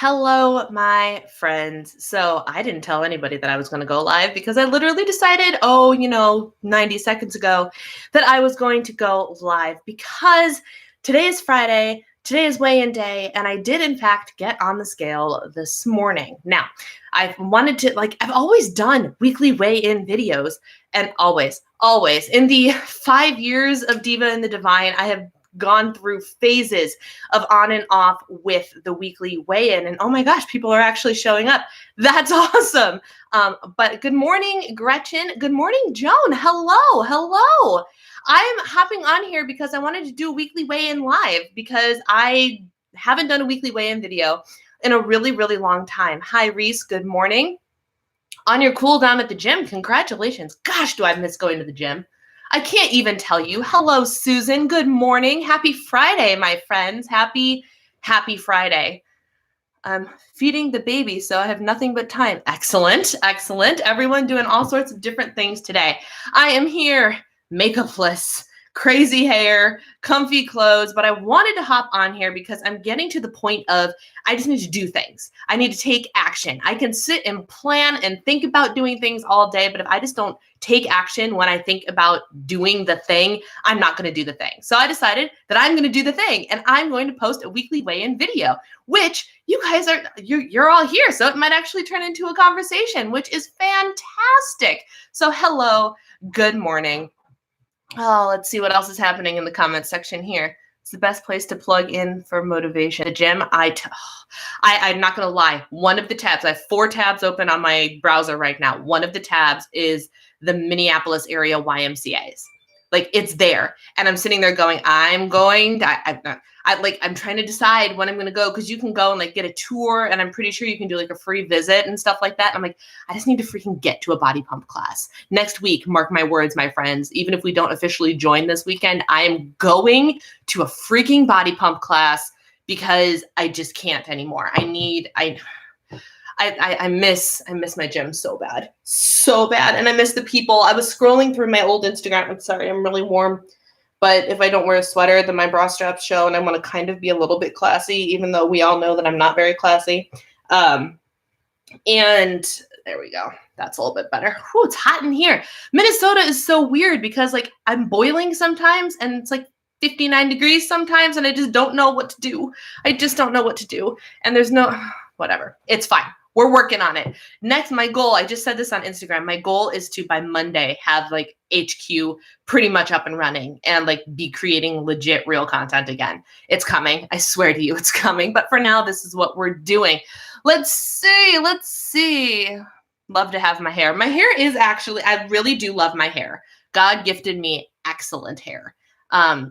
Hello, my friends. So I didn't tell anybody that I was going to go live because I literally decided, 90 seconds ago that I was going to go live because today is Friday, today is weigh-in day, and I did in fact get on the scale this morning. Now, I've wanted to, I've always done weekly weigh-in videos, and always, in the 5 years of Diva and the Divine, I have gone through phases of on and off with the weekly weigh-in. And oh my gosh, people are actually showing up. That's awesome. But good morning, Gretchen. Good morning, Joan. Hello. I'm hopping on here because I wanted to do a weekly weigh-in live because I haven't done a weekly weigh-in video in a really, really long time. Hi, Reese. Good morning. On your cool down at the gym. Congratulations. Gosh, do I miss going to the gym. I can't even tell you. Hello, Susan. Good morning. Happy Friday, my friends. Happy Friday. I'm feeding the baby, so I have nothing but time. Excellent. Everyone doing all sorts of different things today. I am here, makeupless, crazy hair, comfy clothes, but I wanted to hop on here because I'm getting to the point of I just need to do things. I need to take action. I can sit and plan and think about doing things all day, but if I just don't take action when I think about doing the thing, I'm not going to do the thing. So I decided that I'm going to do the thing, and I'm going to post a weekly weigh-in video, which you guys you're all here, so it might actually turn into a conversation, which is fantastic. So hello, good morning. Oh, let's see what else is happening in the comments section here. It's the best place to plug in for motivation. The gym, I'm not going to lie. One of the tabs, I have 4 tabs open on my browser right now. One of the tabs is the Minneapolis area YMCAs. It's there. And I'm sitting there going, I'm trying to decide when I'm going to go, because you can go and get a tour, and I'm pretty sure you can do a free visit and stuff like that. And I'm like, I just need to freaking get to a body pump class next week. Mark my words, my friends. Even if we don't officially join this weekend, I am going to a freaking body pump class because I just can't anymore. I miss my gym so bad, and I miss the people. I was scrolling through my old Instagram. I'm sorry, I'm really warm, but if I don't wear a sweater, then my bra straps show, and I want to kind of be a little bit classy, even though we all know that I'm not very classy. And there we go. That's a little bit better. Whew, it's hot in here. Minnesota is so weird because I'm boiling sometimes, and it's 59 degrees sometimes, and I just don't know what to do. And there's no, whatever. It's fine. We're working on it. Next, my goal, I just said this on Instagram, my goal is to, by Monday, have HQ pretty much up and running and be creating legit real content again. It's coming. I swear to you, it's coming. But for now, this is what we're doing. Let's see. Love to have my hair. My hair is actually, I really do love my hair. God gifted me excellent hair.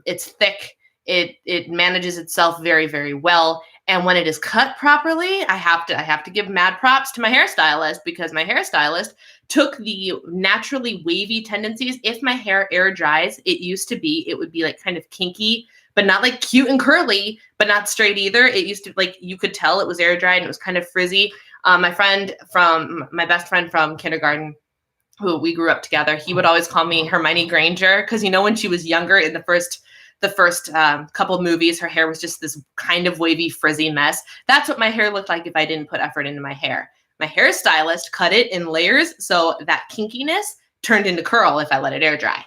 It's thick. It manages itself very, very well. And when it is cut properly, I have to give mad props to my hairstylist, because my hairstylist took the naturally wavy tendencies. If my hair air dries, it would be kind of kinky, but not cute and curly, but not straight either. It used to you could tell it was air dried and it was kind of frizzy. My best friend from kindergarten, who we grew up together, he would always call me Hermione Granger, because when she was younger, in the first couple of movies, her hair was just this kind of wavy, frizzy mess. That's what my hair looked like if I didn't put effort into my hair. My hairstylist cut it in layers, so that kinkiness turned into curl if I let it air dry.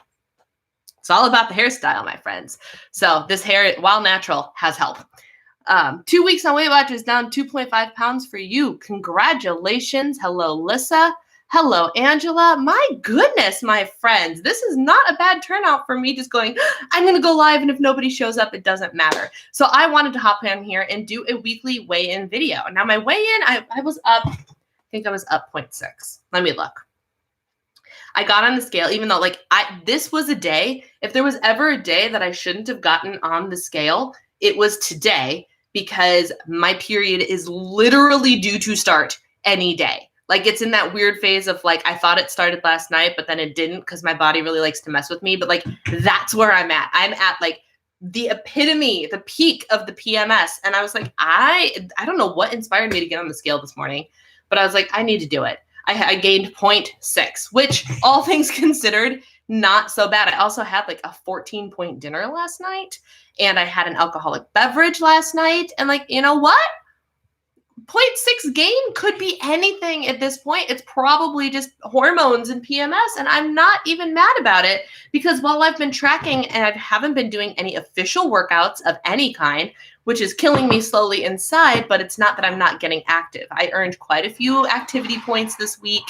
It's all about the hairstyle, my friends. So this hair, while natural, has help. 2 weeks on Weight Watchers, down 2.5 pounds for you. Congratulations. Hello, Lissa. Hello, Angela. My goodness, my friends. This is not a bad turnout for me just going, I'm going to go live, and if nobody shows up, it doesn't matter. So I wanted to hop in here and do a weekly weigh-in video. Now, my weigh-in, I was up 0.6. Let me look. I got on the scale, even though this was a day, if there was ever a day that I shouldn't have gotten on the scale, it was today, because my period is literally due to start any day. It's in that weird phase of I thought it started last night, but then it didn't, because my body really likes to mess with me. But that's where I'm at. I'm at the epitome, the peak of the PMS. And I was I don't know what inspired me to get on the scale this morning, but I was I need to do it. I gained 0.6, which all things considered, not so bad. I also had a 14-point dinner last night, and I had an alcoholic beverage last night. And you know what? 0.6 gain could be anything at this point. It's probably just hormones and PMS, and I'm not even mad about it because while I've been tracking and I haven't been doing any official workouts of any kind, which is killing me slowly inside, but it's not that I'm not getting active. I earned quite a few activity points this week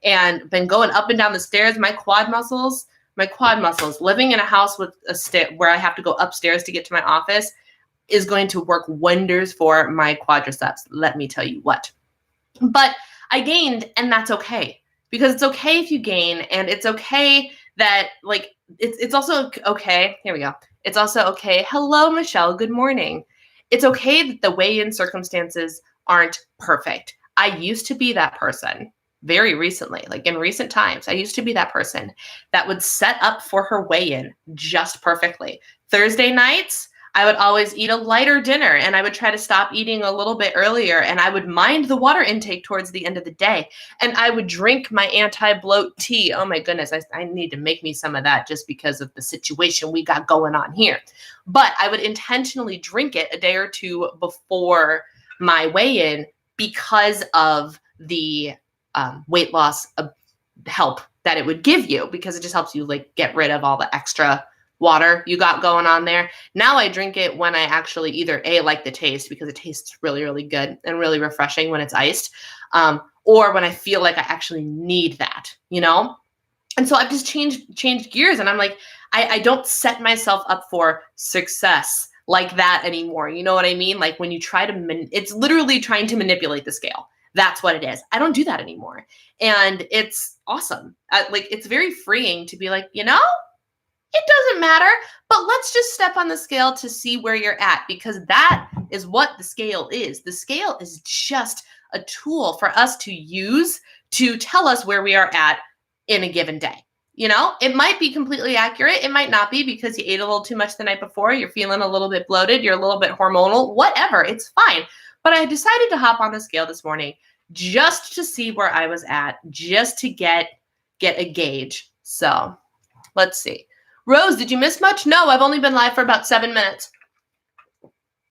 and been going up and down the stairs. My quad muscles, living in a house with where I have to go upstairs to get to my office is going to work wonders for my quadriceps. Let me tell you what. But I gained, and that's okay. Because it's okay if you gain, and it's okay that, like, it's also okay. Here we go. It's also okay. Hello, Michelle. Good morning. It's okay that the weigh-in circumstances aren't perfect. I used to be that person very recently, like in recent times. I used to be that person that would set up for her weigh-in just perfectly. Thursday nights, I would always eat a lighter dinner and I would try to stop eating a little bit earlier, and I would mind the water intake towards the end of the day, and I would drink my anti-bloat tea. Oh my goodness, I need to make me some of that just because of the situation we got going on here. But I would intentionally drink it a day or two before my weigh-in because of the weight loss help that it would give you, because it just helps you like get rid of all the extra water you got going on there. Now I drink it when I actually either like the taste, because it tastes really, really good and really refreshing when it's iced, or when I feel like I actually need that, you know? And so I've just changed gears, and I'm like, I don't set myself up for success like that anymore. You know what I mean? Like when you try to, it's literally trying to manipulate the scale. That's what it is. I don't do that anymore. And it's awesome. Like it's very freeing to be like, you know, it doesn't matter, but let's just step on the scale to see where you're at, because that is what the scale is. The scale is just a tool for us to use to tell us where we are at in a given day. You know, it might be completely accurate. It might not be, because you ate a little too much the night before. You're feeling a little bit bloated. You're a little bit hormonal, whatever. It's fine. But I decided to hop on the scale this morning just to see where I was at, just to get a gauge. So let's see. Rose, did you miss much? No, I've only been live for about 7 minutes.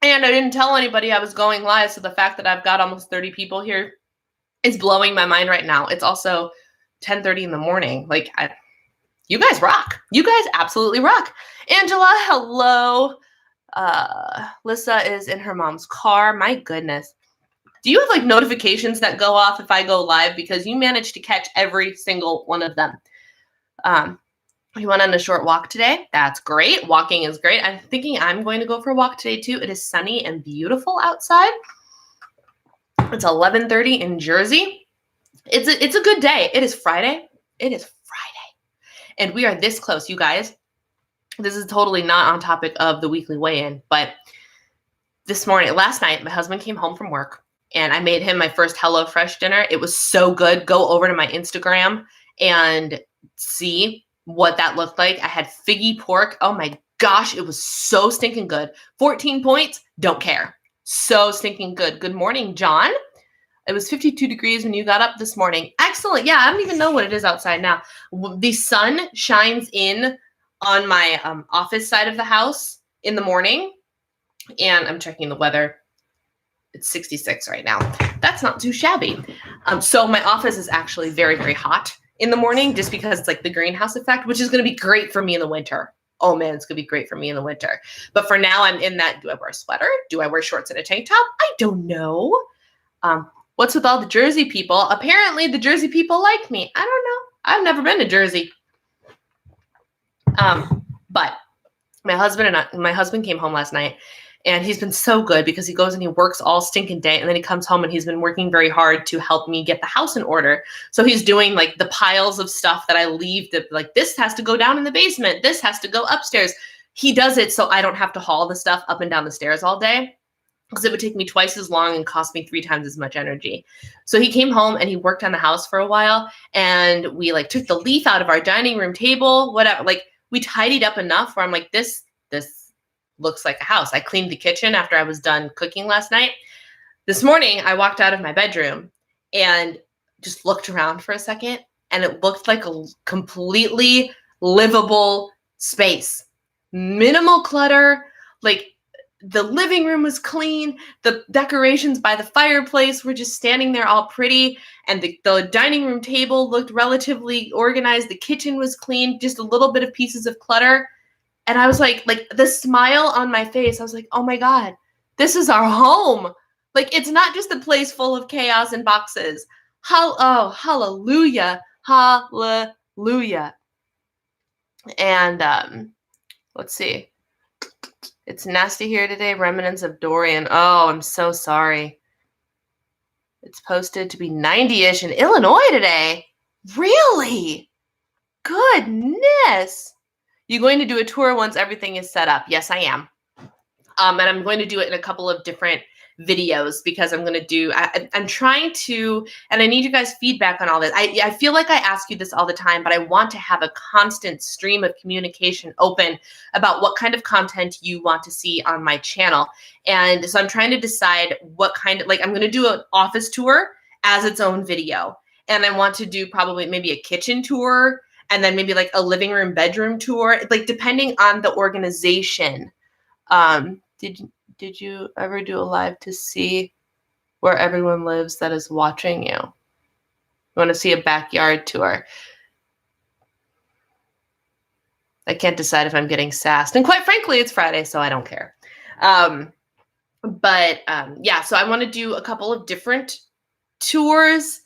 And I didn't tell anybody I was going live, so the fact that I've got almost 30 people here is blowing my mind right now. It's also 10:30 in the morning. Like, you guys rock. You guys absolutely rock. Angela, hello. Lissa is in her mom's car. My goodness. Do you have like notifications that go off if I go live? Because you managed to catch every single one of them. We went on a short walk today. That's great. Walking is great. I'm thinking I'm going to go for a walk today too. It is sunny and beautiful outside. It's 11:30 in Jersey. It's a good day. It is Friday. It is Friday. And we are this close, you guys. This is totally not on topic of the weekly weigh-in, but last night, my husband came home from work and I made him my first HelloFresh dinner. It was so good. Go over to my Instagram and see what that looked like. I had figgy pork. Oh my gosh, it was so stinking good. 14 points, don't care. So stinking good. Good morning, John. It was 52 degrees when you got up this morning. Excellent. Yeah, I don't even know what it is outside now. The sun shines in on my office side of the house in the morning, and I'm checking the weather. It's 66 right now. That's not too shabby. So my office is actually very, very hot in the morning, just because it's like the greenhouse effect, which is going to be great for me in the winter. Oh man, it's going to be great for me in the winter. But for now, I'm in that, do I wear a sweater? Do I wear shorts and a tank top? I don't know. What's with all the Jersey people? Apparently the Jersey people like me. I don't know. I've never been to Jersey. But my husband came home last night, and he's been so good because he goes and he works all stinking day, and then he comes home and he's been working very hard to help me get the house in order. So he's doing like the piles of stuff that I leave, that like this has to go down in the basement, this has to go upstairs. He does it so I don't have to haul the stuff up and down the stairs all day, because it would take me twice as long and cost me 3 times as much energy. So he came home and he worked on the house for a while, and we like took the leaf out of our dining room table, whatever. Like we tidied up enough where I'm like, this looks like a house. I cleaned the kitchen after I was done cooking last night. This morning, I walked out of my bedroom and just looked around for a second, and it looked like a completely livable space. Minimal clutter, like the living room was clean. The decorations by the fireplace were just standing there all pretty. And the dining room table looked relatively organized. The kitchen was clean, just a little bit of pieces of clutter. And I was like the smile on my face, I was like, oh my God, this is our home. Like, it's not just a place full of chaos and boxes. Hallelujah. Hallelujah. And let's see. It's nasty here today. Remnants of Dorian. Oh, I'm so sorry. It's posted to be 90-ish in Illinois today. Really? Goodness. You're going to do a tour once everything is set up. Yes, I am. And I'm going to do it in a couple of different videos because I'm trying to, and I need you guys' feedback on all this. I feel like I ask you this all the time, but I want to have a constant stream of communication open about what kind of content you want to see on my channel. And so I'm trying to decide what kind of, I'm going to do an office tour as its own video. And I want to do probably maybe a kitchen tour and then maybe a living room, bedroom tour, depending on the organization. Did you ever do a live to see where everyone lives that is watching you? You want to see a backyard tour? I can't decide if I'm getting sassed. And quite frankly, it's Friday, so I don't care. Yeah, so I want to do a couple of different tours.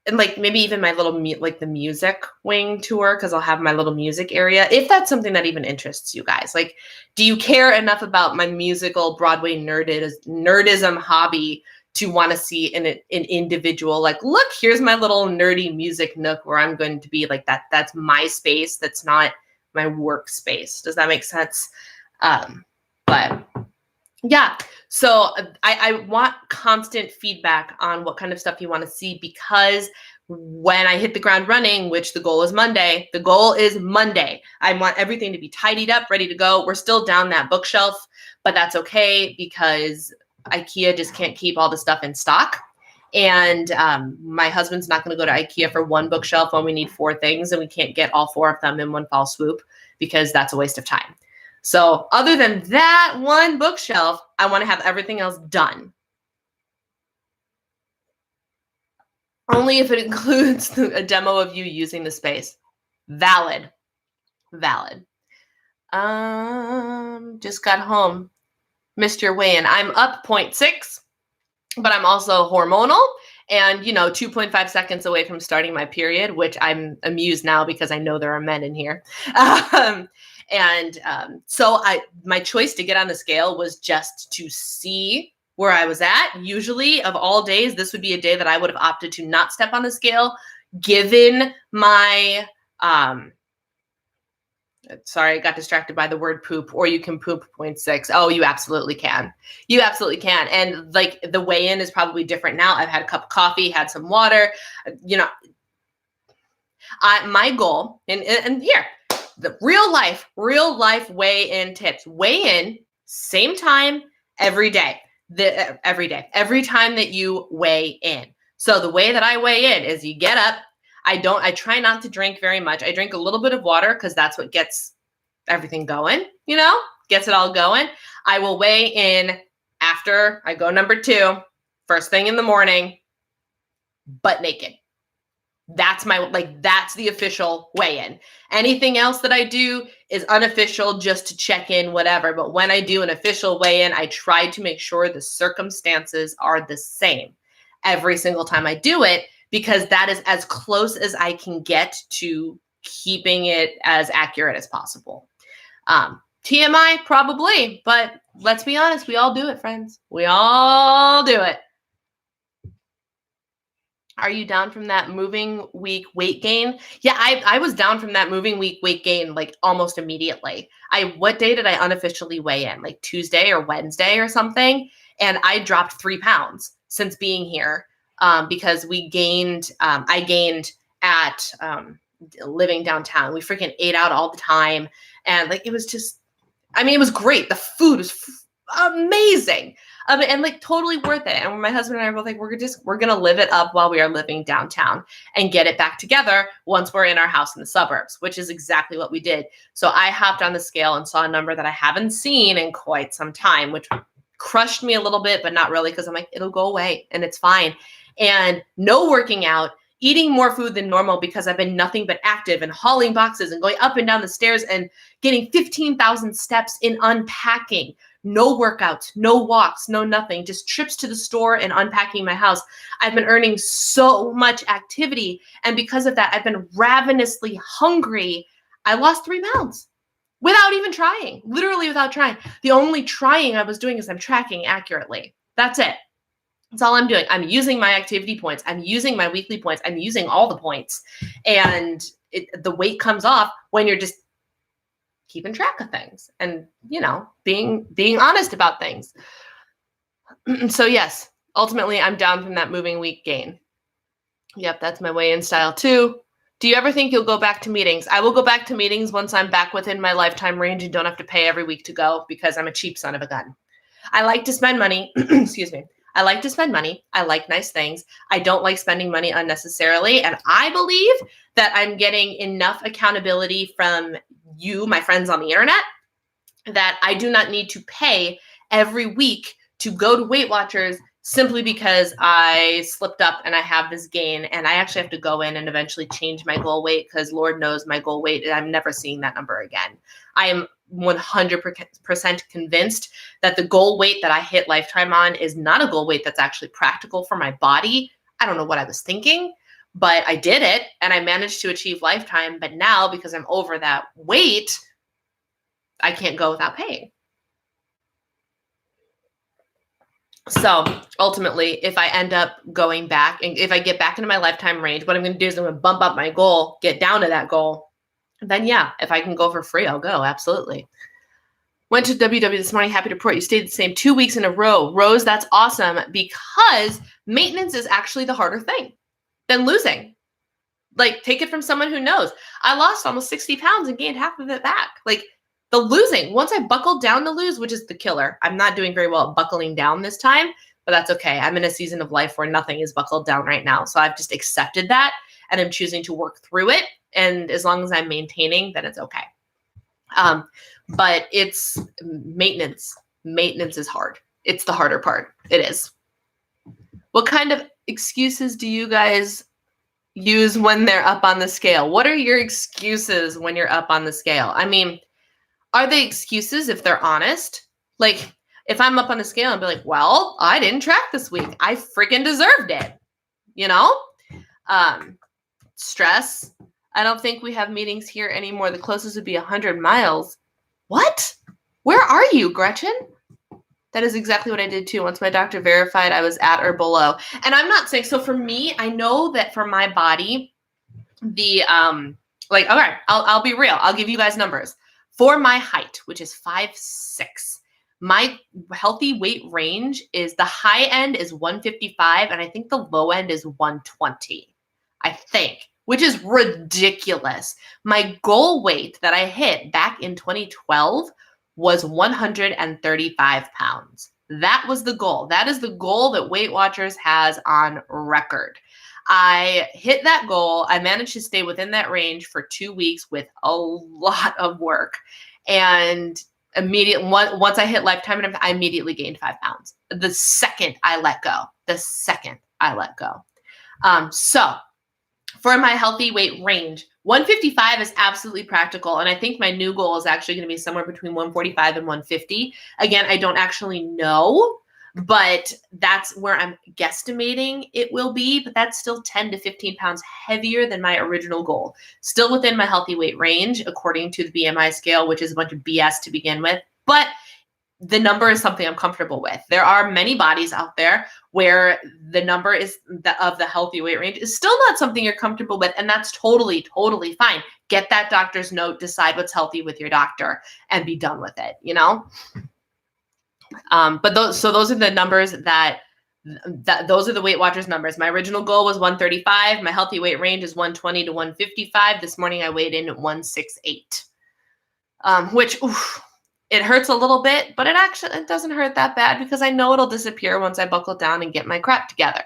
And maybe even my little the music wing tour, because I'll have my little music area, if that's something that even interests you guys. Do you care enough about my musical Broadway nerdism hobby to want to see an individual, look, here's my little nerdy music nook where I'm going to be that. That's my space. That's not my workspace. Does that make sense? But yeah, so I want constant feedback on what kind of stuff you want to see, because when I hit the ground running, which the goal is Monday, I want everything to be tidied up, ready to go. We're still down that bookshelf, but that's okay because IKEA just can't keep all the stuff in stock. And my husband's not going to go to IKEA for one bookshelf when we need 4 things, and we can't get all 4 of them in one foul swoop because that's a waste of time. So other than that one bookshelf, I want to have everything else done. Only if it includes a demo of you using the space. Valid. Just got home. Missed your weigh-in. I'm up 0.6, but I'm also hormonal and, 2.5 seconds away from starting my period, which I'm amused now because I know there are men in here. So my choice to get on the scale was just to see where I was at. Usually, of all days, this would be a day that I would have opted to not step on the scale, given my, sorry, I got distracted by the word poop, or you can poop 0.6. Oh, you absolutely can. You absolutely can. And the weigh-in is probably different now. I've had a cup of coffee, had some water, my goal, and here, the real life weigh-in tips. Weigh in, same time, every day. Every time that you weigh in. So the way that I weigh in is you get up. I try not to drink very much. I drink a little bit of water because that's what gets everything going, gets it all going. I will weigh in after I go number 2, first thing in the morning, butt naked. That's that's the official weigh-in. Anything else that I do is unofficial, just to check in, whatever. But when I do an official weigh-in, I try to make sure the circumstances are the same every single time I do it, because that is as close as I can get to keeping it as accurate as possible. TMI, probably, but let's be honest, we all do it, friends. We all do it. Are you down from that moving week weight gain? Yeah, I was down from that moving week weight gain almost immediately. What day did I unofficially weigh in? Tuesday or Wednesday or something? And I dropped 3 pounds since being here because I gained at living downtown. We freaking ate out all the time. And it was just, it was great. The food was amazing. And like totally worth it. And my husband and I are both like, we're going to live it up while we are living downtown and get it back together once we're in our house in the suburbs, which is exactly what we did. So I hopped on the scale and saw a number that I haven't seen in quite some time, which crushed me a little bit, but not really, because I'm like, it'll go away and it's fine. And no working out, eating more food than normal because I've been nothing but active and hauling boxes and going up and down the stairs and getting 15,000 steps in unpacking. No workouts, no walks, no nothing, just trips to the store and unpacking my house. I've been earning so much activity. And because of that, I've been ravenously hungry. I lost 3 pounds without even trying, literally without trying. The only trying I was doing is I'm tracking accurately. That's it. That's all I'm doing. I'm using my activity points. I'm using my weekly points. I'm using all the points. And the weight comes off when you're just keeping track of things and, being honest about things. So yes, ultimately I'm down from that moving week gain. Yep, that's my weigh-in style too. Do you ever think you'll go back to meetings? I will go back to meetings once I'm back within my lifetime range and don't have to pay every week to go, because I'm a cheap son of a gun. I like to spend money. Excuse me. I like to spend money. I like nice things. I don't like spending money unnecessarily. And I believe that I'm getting enough accountability from you, my friends on the internet, that I do not need to pay every week to go to Weight Watchers simply because I slipped up and I have this gain. And I actually have to go in and eventually change my goal weight, because Lord knows my goal weight, I'm never seeing that number again. I am 100% convinced that the goal weight that I hit Lifetime on is not a goal weight that's actually practical for my body. I don't know what I was thinking, but I did it and I managed to achieve Lifetime. But now, because I'm over that weight, I can't go without paying. So ultimately, if I end up going back, and if I get back into my Lifetime range, what I'm going to do is I'm going to bump up my goal, get down to that goal. Then yeah, if I can go for free, I'll go. Absolutely. Went to WW this morning. Happy to report you stayed the same 2 weeks in a row. Rose, that's awesome, because maintenance is actually the harder thing than losing. Like, take it from someone who knows. I lost almost 60 pounds and gained half of it back. Like, the losing, once I buckled down to lose, which is the killer. I'm not doing very well at buckling down this time, but that's okay. I'm in a season of life where nothing is buckled down right now. So I've just accepted that and I'm choosing to work through it. And as long as I'm maintaining, then it's okay. But it's maintenance. Maintenance is hard. It's the harder part. It is. What kind of excuses do you guys use when they're up on the scale? What are your excuses when you're up on the scale? I mean, are they excuses if they're honest? Like, if I'm up on the scale and be like, well, I didn't track this week. I freaking deserved it. Stress. I don't think we have meetings here anymore. The closest would be 100 miles. What? Where are you, Gretchen? That is exactly what I did too. Once my doctor verified I was at or below. And I'm not saying, so for me, I know that for my body, the, okay, I'll be real. I'll give you guys numbers. For my height, which is 5'6", my healthy weight range is, the high end is 155, and I think the low end is 120, I think, which is ridiculous. My goal weight that I hit back in 2012 was 135 pounds. That was the goal. That is the goal that Weight Watchers has on record. I hit that goal. I managed to stay within that range for 2 weeks with a lot of work. And once I hit Lifetime, I immediately gained 5 pounds. The second I let go. So for my healthy weight range, 155 is absolutely practical. And I think my new goal is actually going to be somewhere between 145 and 150. Again, I don't actually know, but that's where I'm guesstimating it will be. But that's still 10 to 15 pounds heavier than my original goal. Still within my healthy weight range, according to the BMI scale, which is a bunch of BS to begin with. But the number is something I'm comfortable with. There are many bodies out there where the number is of the healthy weight range is still not something you're comfortable with. And that's totally, totally fine. Get that doctor's note, decide what's healthy with your doctor, and be done with it, But those are the numbers those are the Weight Watchers numbers. My original goal was 135. My healthy weight range is 120 to 155. This morning I weighed in at 168, which, It hurts a little bit, but it doesn't hurt that bad because I know it'll disappear once I buckle down and get my crap together.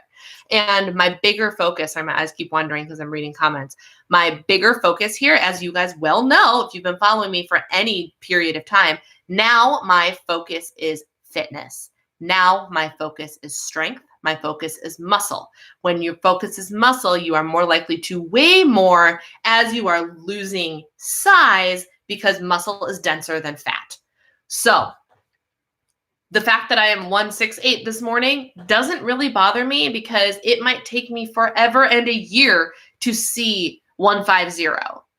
And my bigger focus, my eyes keep wandering because I'm reading comments. My bigger focus here, as you guys well know, if you've been following me for any period of time, now my focus is fitness. Now my focus is strength. My focus is muscle. When your focus is muscle, you are more likely to weigh more as you are losing size because muscle is denser than fat. So the fact that I am 168 this morning doesn't really bother me because it might take me forever and a year to see 150.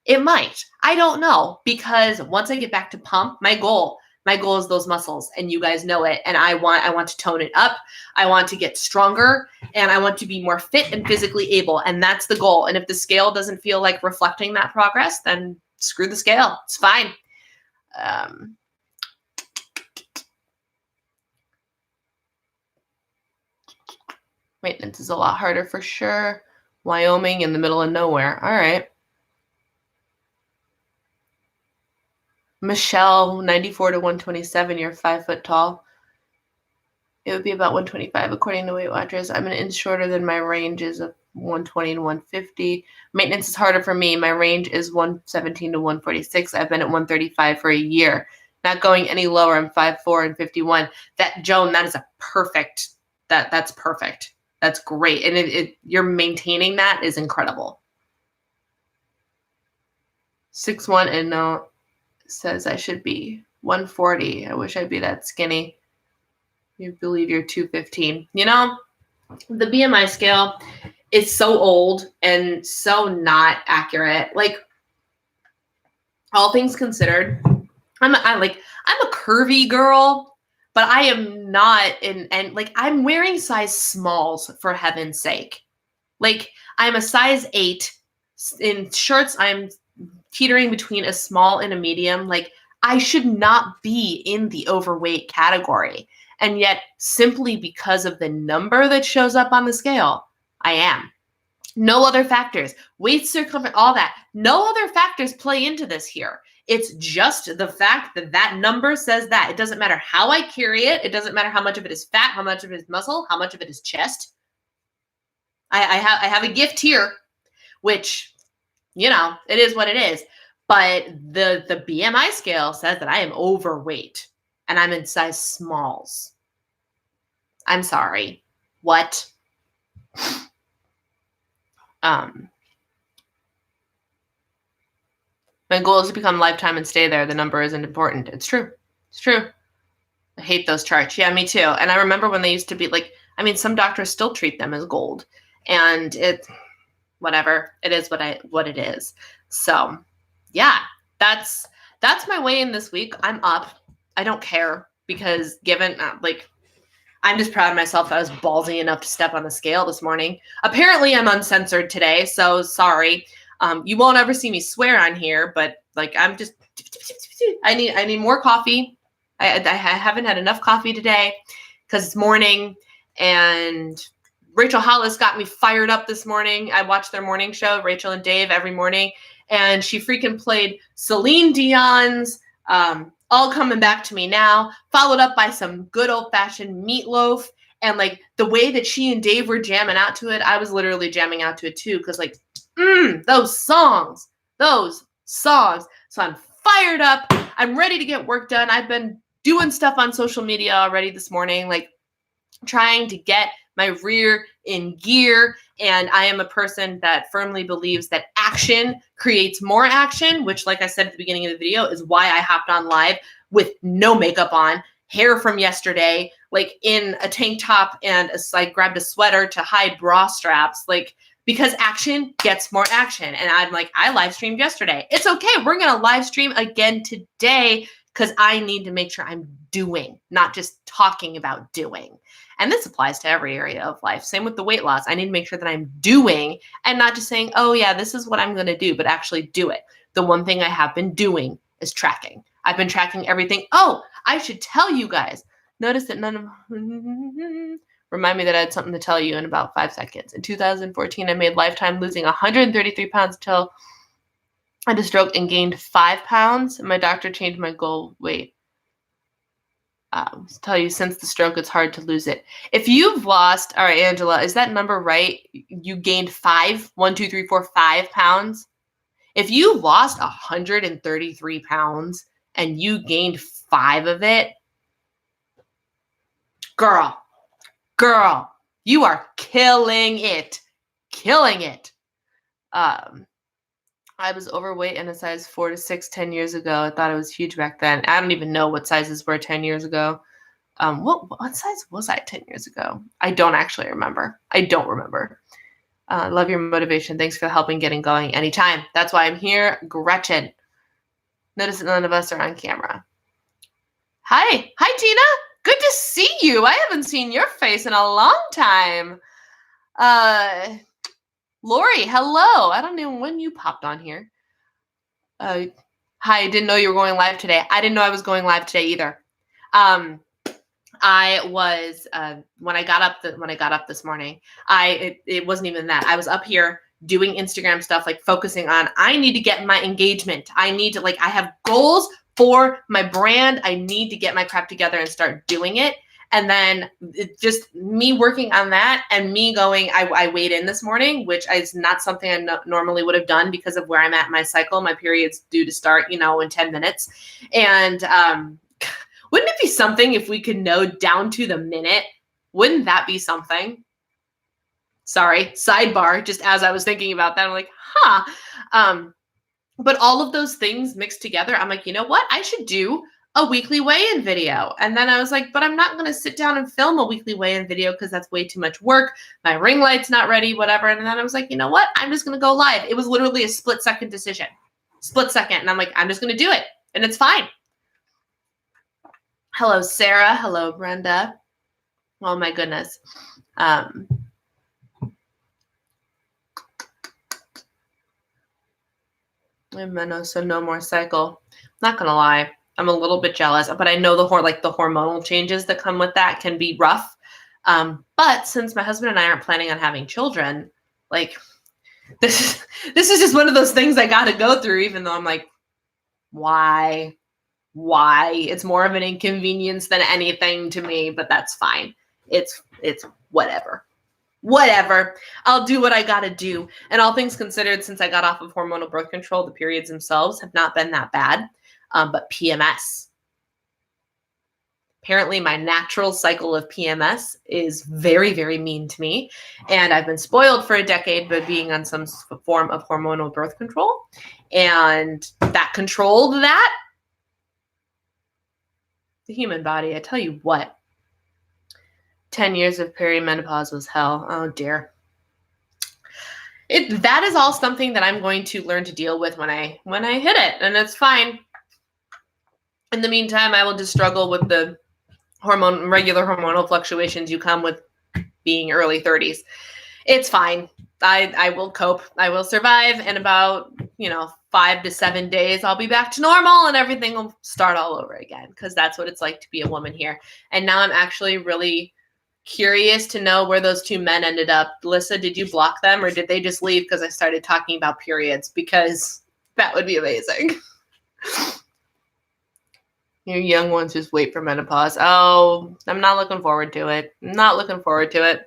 It might. I don't know, because once I get back to pump, my goal is those muscles, and you guys know it. And I want to tone it up. I want to get stronger, and I want to be more fit and physically able. And that's the goal. And if the scale doesn't feel like reflecting that progress, then screw the scale. It's fine. Maintenance is a lot harder for sure. Wyoming in the middle of nowhere. All right. Michelle, 94 to 127. You're 5 foot tall. It would be about 125 according to Weight Watchers. I'm an inch shorter than my range is of 120 to 150. Maintenance is harder for me. My range is 117 to 146. I've been at 135 for a year. Not going any lower. I'm 5'4" and 51. Joan, that is a perfect. That's perfect. That's great. And you're maintaining that is incredible. 6'1" and no says I should be 140. I wish I'd be that skinny. You believe you're 215. You know, the BMI scale is so old and so not accurate. Like, all things considered, I'm a curvy girl. But I am not I'm wearing size smalls for heaven's sake. Like, I'm a size 8 in shirts. I'm teetering between a small and a medium. Like, I should not be in the overweight category. And yet, simply because of the number that shows up on the scale, I am. No other factors, waist circumference, all that. No other factors play into this here. It's just the fact that that number says that. It doesn't matter how I carry it. It doesn't matter how much of it is fat, how much of it is muscle, how much of it is chest. I have a gift here, which, you know, it is what it is. But the BMI scale says that I am overweight and I'm in size smalls. I'm sorry. What? My goal is to become lifetime and stay there. The number isn't important. It's true. It's true. I hate those charts. Yeah, me too. And I remember when they used to be some doctors still treat them as gold. And whatever. It is what it is. So, yeah, that's my weigh-in this week. I'm up. I don't care because I'm just proud of myself that I was ballsy enough to step on the scale this morning. Apparently, I'm uncensored today, so sorry. You won't ever see me swear on here, but I'm just. I need more coffee. I haven't had enough coffee today because it's morning, and Rachel Hollis got me fired up this morning. I watch their morning show, Rachel and Dave, every morning, and she freaking played Celine Dion's All Coming Back to Me Now, followed up by some good old-fashioned meatloaf. And the way that she and Dave were jamming out to it, I was literally jamming out to it too. Because those songs. So I'm fired up. I'm ready to get work done. I've been doing stuff on social media already this morning, trying to get my rear in gear. And I am a person that firmly believes that action creates more action, which, like I said at the beginning of the video, is why I hopped on live with no makeup on, hair from yesterday, in a tank top, and I grabbed a sweater to hide bra straps, because action gets more action. And I'm I live streamed yesterday. It's okay. We're going to live stream again today because I need to make sure I'm doing, not just talking about doing. And this applies to every area of life. Same with the weight loss. I need to make sure that I'm doing and not just saying, oh yeah, this is what I'm going to do, but actually do it. The one thing I have been doing is tracking. I've been tracking everything. Oh, I should tell you guys. Notice that none of remind me that I had something to tell you in about 5 seconds. In 2014, I made lifetime losing 133 pounds until I had a stroke and gained 5 pounds. My doctor changed my goal weight. Tell you since the stroke, it's hard to lose it. If you've lost, all right, Angela, is that number right? You gained 5 pounds. If you lost 133 pounds and you gained 5 of it, girl, you are killing it. I was overweight and a size 4 to 6 10 years ago. I thought it was huge back then. I don't even know what sizes were 10 years ago. What size was I 10 years ago? I don't actually remember. Love your motivation. Thanks for helping getting going anytime. That's why I'm here. Gretchen. Notice that none of us are on camera. Hi, Tina. Good to see you. I haven't seen your face in a long time. Lori, hello. I don't know when you popped on here. Hi, I didn't know you were going live today. I didn't know I was going live today either. I was when I got up this morning, it wasn't even that. I was up here doing Instagram stuff, like focusing on, I need to get my engagement. I need to, I have goals for my brand. I need to get my crap together and start doing it. And then just me working on that and me going, I weighed in this morning, which is not something I normally would have done because of where I'm at in my cycle. My period's due to start, in 10 minutes. And wouldn't it be something if we could know down to the minute? Wouldn't that be something? Sorry, sidebar, just as I was thinking about that, I'm like, but all of those things mixed together, I'm like, you know what? I should do a weekly weigh-in video. And then I was like, but I'm not going to sit down and film a weekly weigh-in video because that's way too much work. My ring light's not ready, whatever. And then I was like, you know what? I'm just going to go live. It was literally a split-second decision. And I'm like, I'm just going to do it. And it's fine. Hello, Sarah. Hello, Brenda. Oh, my goodness. So no more cycle. Not going to lie. I'm a little bit jealous, but I know the hormonal changes that come with that can be rough. But since my husband and I aren't planning on having children, this is just one of those things I got to go through, even though I'm like, why? It's more of an inconvenience than anything to me, but that's fine. It's whatever. I'll do what I got to do. And all things considered, since I got off of hormonal birth control, the periods themselves have not been that bad. But PMS. Apparently, my natural cycle of PMS is very, very mean to me. And I've been spoiled for a decade by being on some form of hormonal birth control. And that controlled that. The human body, I tell you what. 10 years of perimenopause was hell. Oh, dear. That is all something that I'm going to learn to deal with when I hit it. And it's fine. In the meantime, I will just struggle with the regular hormonal fluctuations you come with being early 30s. It's fine. I will cope. I will survive. In about, 5 to 7 days, I'll be back to normal and everything will start all over again, because that's what it's like to be a woman here. And now I'm actually really curious to know where those 2 men ended up. Lissa, did you block them or did they just leave because I started talking about periods? Because that would be amazing. Your young ones just wait for menopause. Oh, I'm not looking forward to it.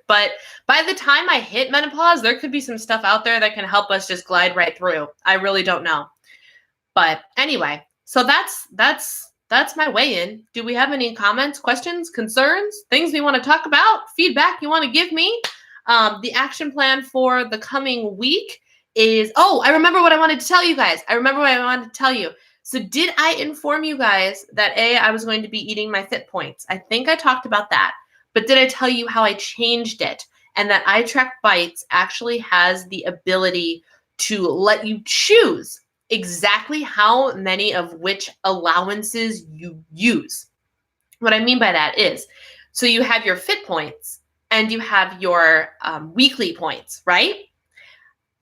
But by the time I hit menopause, there could be some stuff out there that can help us just glide right through. I really don't know. But anyway, so that's my weigh-in. Do we have any comments, questions, concerns, things we want to talk about, feedback you want to give me? The action plan for the coming week is, I remember what I wanted to tell you guys. So did I inform you guys that I was going to be eating my Fit Points? I think I talked about that. But did I tell you how I changed it? And that iTrack Bites actually has the ability to let you choose exactly how many of which allowances you use. What I mean by that is, so you have your Fit Points and you have your weekly points, right?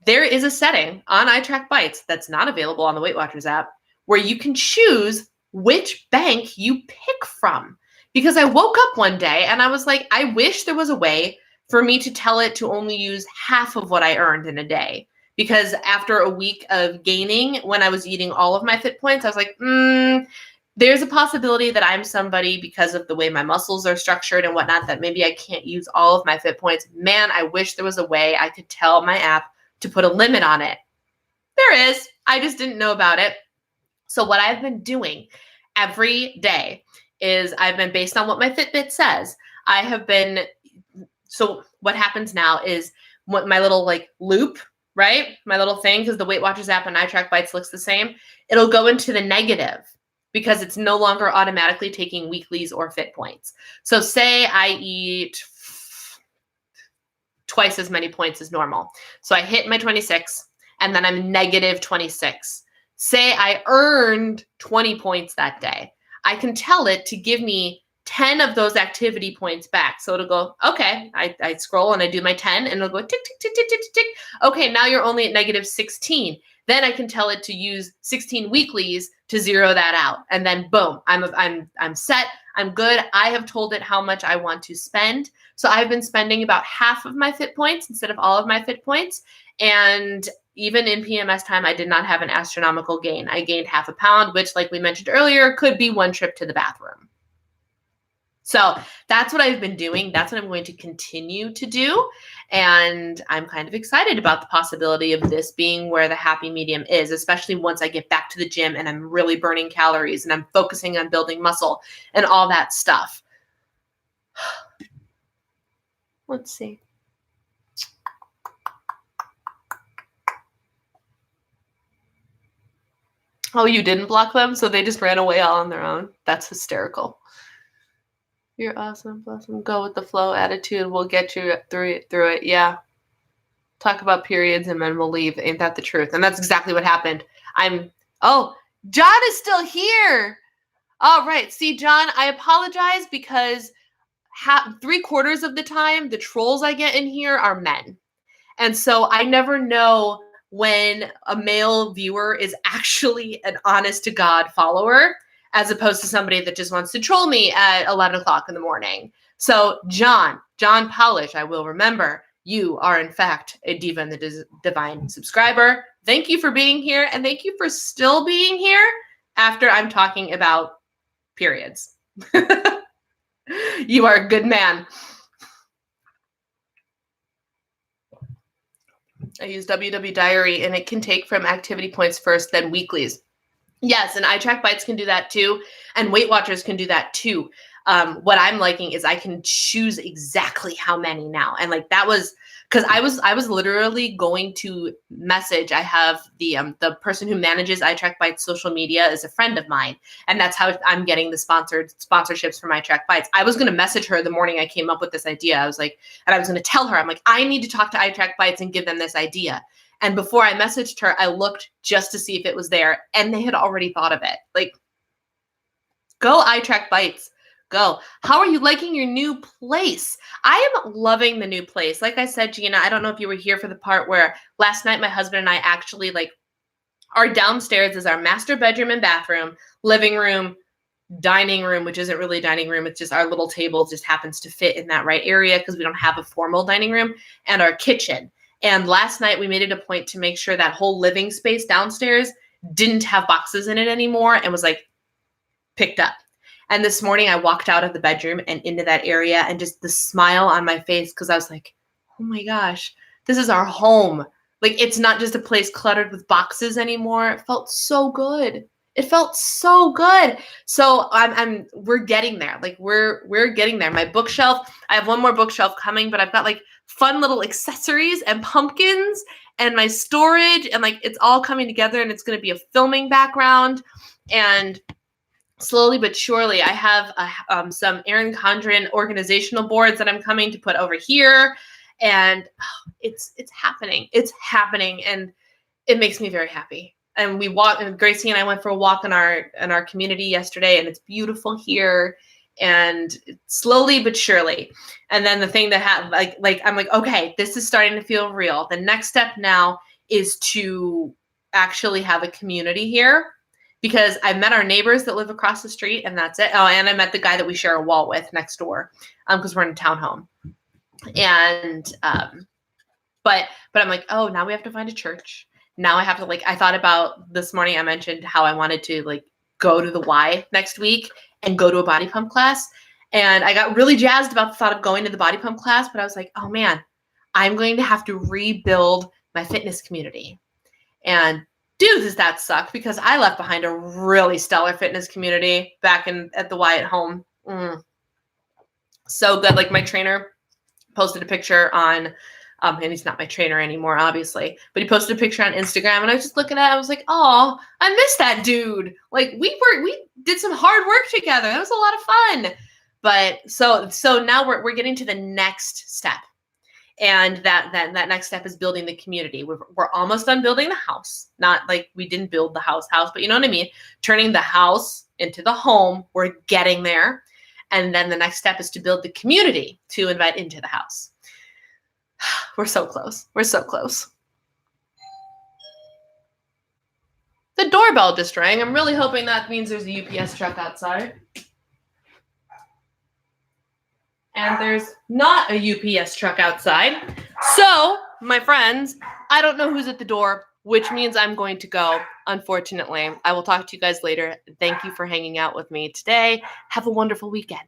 There is a setting on iTrack Bites that's not available on the Weight Watchers app, where you can choose which bank you pick from. Because I woke up one day and I was like, I wish there was a way for me to tell it to only use half of what I earned in a day. Because after a week of gaining, when I was eating all of my Fit Points, I was like, there's a possibility that I'm somebody, because of the way my muscles are structured and whatnot, that maybe I can't use all of my fit points. Man, I wish there was a way I could tell my app to put a limit on it. There is. I just didn't know about it. So what I've been doing every day is I've been, based on what my Fitbit says, so what happens now is what my little like loop, right? My little thing, because the Weight Watchers app and iTrack Bites looks the same. It'll go into the negative because it's no longer automatically taking weeklies or fit points. So say I eat twice as many points as normal. So I hit my 26 and then I'm negative 26. Say I earned 20 points that day. I can tell it to give me 10 of those activity points back. So it'll go, okay, I scroll and I do my 10 and it'll go tick, tick, tick, tick, tick, tick, tick. Okay, now you're only at negative 16. Then I can tell it to use 16 weeklies to zero that out. And then boom, I'm set. I'm good. I have told it how much I want to spend. So I've been spending about half of my fit points instead of all of my fit points. And even in PMS time, I did not have an astronomical gain. I gained half a pound, which, like we mentioned earlier, could be one trip to the bathroom. So that's what I've been doing. That's what I'm going to continue to do. And I'm kind of excited about the possibility of this being where the happy medium is, especially once I get back to the gym and I'm really burning calories and I'm focusing on building muscle and all that stuff. Let's see. Oh, you didn't block them? So they just ran away all on their own? That's hysterical. You're awesome. Blossom. Go with the flow attitude. We'll get you through it. Yeah. Talk about periods and then we'll leave. Ain't that the truth? And that's exactly what happened. John is still here. All right. See, John, I apologize because 3/4 of the time, the trolls I get in here are men. And so I never know when a male viewer is actually an honest to God follower, as opposed to somebody that just wants to troll me at 11 o'clock in the morning. So John Polish, I will remember, you are in fact a Diva in the Divine subscriber. Thank you for being here, and thank you for still being here after I'm talking about periods. You are a good man. I use WW Diary, and it can take from activity points first, then weeklies. Yes, and iTrack Bites can do that too, and Weight Watchers can do that too. What I'm liking is I can choose exactly how many now, and like that was because I was literally going to message. I have the person who manages iTrack Bites social media is a friend of mine, and that's how I'm getting the sponsorships for iTrack Bites. I was going to message her the morning I came up with this idea. I was like, and I was going to tell her, I'm like, I need to talk to iTrack Bites and give them this idea. And before I messaged her, I looked just to see if it was there, and they had already thought of it. Like, go iTrack Bites. Go. How are you liking your new place? I am loving the new place. Like I said, Gina, I don't know if you were here for the part where last night my husband and I actually, like, our downstairs is our master bedroom and bathroom, living room, dining room, which isn't really a dining room. It's just our little table just happens to fit in that right area because we don't have a formal dining room, and our kitchen. And last night we made it a point to make sure that whole living space downstairs didn't have boxes in it anymore and was like picked up. And this morning I walked out of the bedroom and into that area, and just the smile on my face, because I was like, oh my gosh, this is our home. Like, it's not just a place cluttered with boxes anymore. It felt so good. It felt so good. So we're getting there. Like we're getting there. My bookshelf, I have one more bookshelf coming, but I've got like fun little accessories and pumpkins and my storage, and like it's all coming together, and it's going to be a filming background. And slowly but surely, I have some Erin Condren organizational boards that I'm coming to put over here, and it's happening. It's happening, and it makes me very happy. And Gracie and I went for a walk in our community yesterday, and it's beautiful here, and slowly but surely. And then the thing that I'm like, okay, this is starting to feel real. The next step now is to actually have a community here, because I've met our neighbors that live across the street, and that's it. Oh, and I met the guy that we share a wall with next door, because we're in a townhome. And but I'm like, oh, now we have to find a church. Now I have to, like, I thought about this morning, I mentioned how I wanted to, like, go to the Y next week and go to a body pump class. And I got really jazzed about the thought of going to the body pump class, but I was like, oh man, I'm going to have to rebuild my fitness community. And dude, does that suck, because I left behind a really stellar fitness community back at the Y at home. So good. Like my trainer posted a picture on, and he's not my trainer anymore, obviously, but he posted a picture on Instagram, and I was just looking at it. I was like, oh, I miss that dude. Like we did some hard work together. That was a lot of fun. But so now we're getting to the next step. And that next step is building the community. We're almost done building the house. Not like we didn't build the house, but you know what I mean? Turning the house into the home. We're getting there. And then the next step is to build the community to invite into the house. We're so close. We're so close. The doorbell just rang. I'm really hoping that means there's a UPS truck outside. And there's not a UPS truck outside. So, my friends, I don't know who's at the door, which means I'm going to go, unfortunately. I will talk to you guys later. Thank you for hanging out with me today. Have a wonderful weekend.